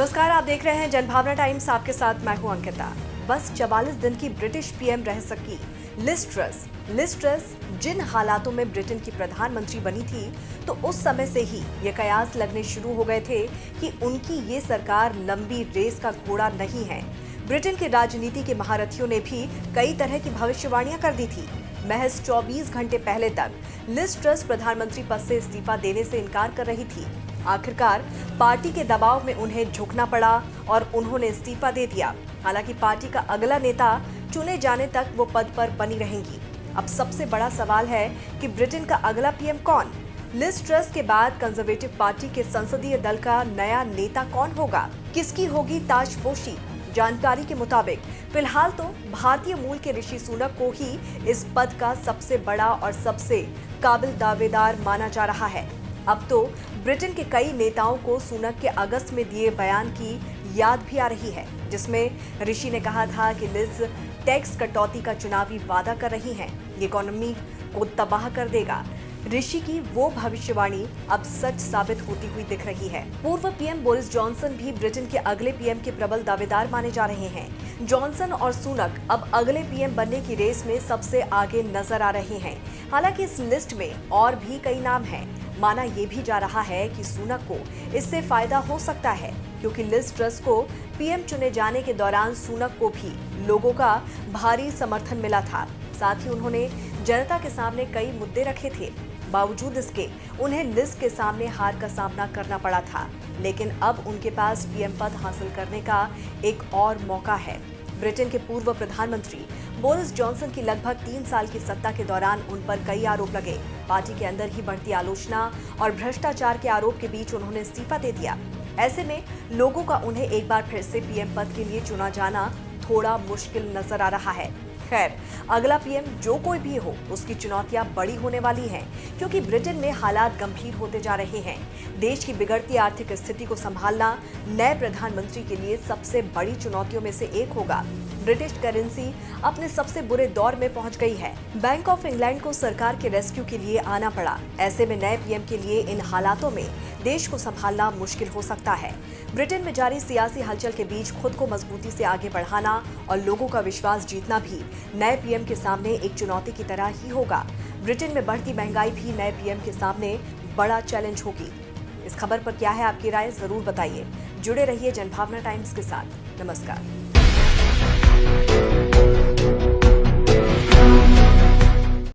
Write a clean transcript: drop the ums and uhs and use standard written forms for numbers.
नमस्कार, आप देख रहे हैं जनभावना टाइम्स। आपके साथ मैं हूं अंकिता। बस 44 दिन की ब्रिटिश पीएम रह सकी लिज ट्रस। लिज ट्रस जिन हालातों में ब्रिटेन की प्रधानमंत्री बनी थी, तो उस समय से ही ये कयास लगने शुरू हो गए थे कि उनकी ये सरकार लंबी रेस का घोड़ा नहीं है। ब्रिटेन की राजनीति के महारथियों ने भी कई तरह की भविष्यवाणियां कर दी थी। महज 24 घंटे पहले तक लिज ट्रस प्रधानमंत्री पद से इस्तीफा देने से इनकार कर रही थी। आखिरकार पार्टी के दबाव में उन्हें झुकना पड़ा और उन्होंने इस्तीफा दे दिया। हालांकि पार्टी का अगला नेता चुने जाने तक वो पद पर बनी रहेंगी। अब सबसे बड़ा सवाल है कि ब्रिटेन का अगला पीएम कौन? लिज ट्रस के बाद कंजर्वेटिव पार्टी के संसदीय दल का नया नेता कौन होगा? किसकी होगी ताजपोशी? जानकारी के मुताबिक फिलहाल तो भारतीय मूल के ऋषि सुनक को ही इस पद का सबसे बड़ा और सबसे काबिल दावेदार माना जा रहा है। अब तो ब्रिटेन के कई नेताओं को सुनक के अगस्त में दिए बयान की याद भी आ रही है, जिसमें ऋषि ने कहा था कि लिज टैक्स कटौती का चुनावी वादा कर रही हैं। ये इकोनॉमी को तबाह कर देगा। ऋषि की वो भविष्यवाणी अब सच साबित होती हुई दिख रही है। पूर्व पीएम बोरिस जॉनसन भी ब्रिटेन के अगले पीएम के प्रबल दावेदार माने जा रहे हैं। जॉनसन और सुनक अब अगले पीएम बनने की रेस में सबसे आगे नजर आ रहे हैं। हालांकि इस लिस्ट में और भी कई नाम हैं। माना ये भी जा रहा है कि सुनक को इससे फायदा हो सकता है, क्योंकि लिज ट्रस को पीएम चुने जाने के दौरान सुनक को भी लोगों का भारी समर्थन मिला था। साथ ही उन्होंने जनता के सामने कई मुद्दे रखे थे। बावजूद इसके उन्हें लिज के सामने हार का सामना करना पड़ा था। लेकिन अब उनके पास पीएम पद हासिल करने का एक और मौका है। ब्रिटेन के पूर्व प्रधानमंत्री बोरिस जॉनसन की लगभग 3 साल की सत्ता के दौरान उन पर कई आरोप लगे। पार्टी के अंदर ही बढ़ती आलोचना और भ्रष्टाचार के आरोप के बीच उन्होंने इस्तीफा दे दिया। ऐसे में लोगों का उन्हें एक बार फिर से पीएम पद के लिए चुना जाना थोड़ा मुश्किल नजर आ रहा है। खैर, अगला पीएम जो कोई भी हो, उसकी चुनौतियां बड़ी होने वाली हैं, क्योंकि ब्रिटेन में हालात गंभीर होते जा रहे हैं। देश की बिगड़ती आर्थिक स्थिति को संभालना नए प्रधानमंत्री के लिए सबसे बड़ी चुनौतियों में से एक होगा। ब्रिटिश करेंसी अपने सबसे बुरे दौर में पहुंच गई है। बैंक ऑफ इंग्लैंड को सरकार के रेस्क्यू के लिए आना पड़ा। ऐसे में नए पीएम के लिए इन हालातों में देश को संभालना मुश्किल हो सकता है। ब्रिटेन में जारी सियासी हलचल के बीच खुद को मजबूती से आगे बढ़ाना और लोगों का विश्वास जीतना भी नए पीएम के सामने एक चुनौती की तरह ही होगा। ब्रिटेन में बढ़ती महंगाई भी नए पीएम के सामने बड़ा चैलेंज होगी। इस खबर पर क्या है आपकी राय, जरूर बताइए। जुड़े रहिए जनभावना टाइम्स के साथ। नमस्कार।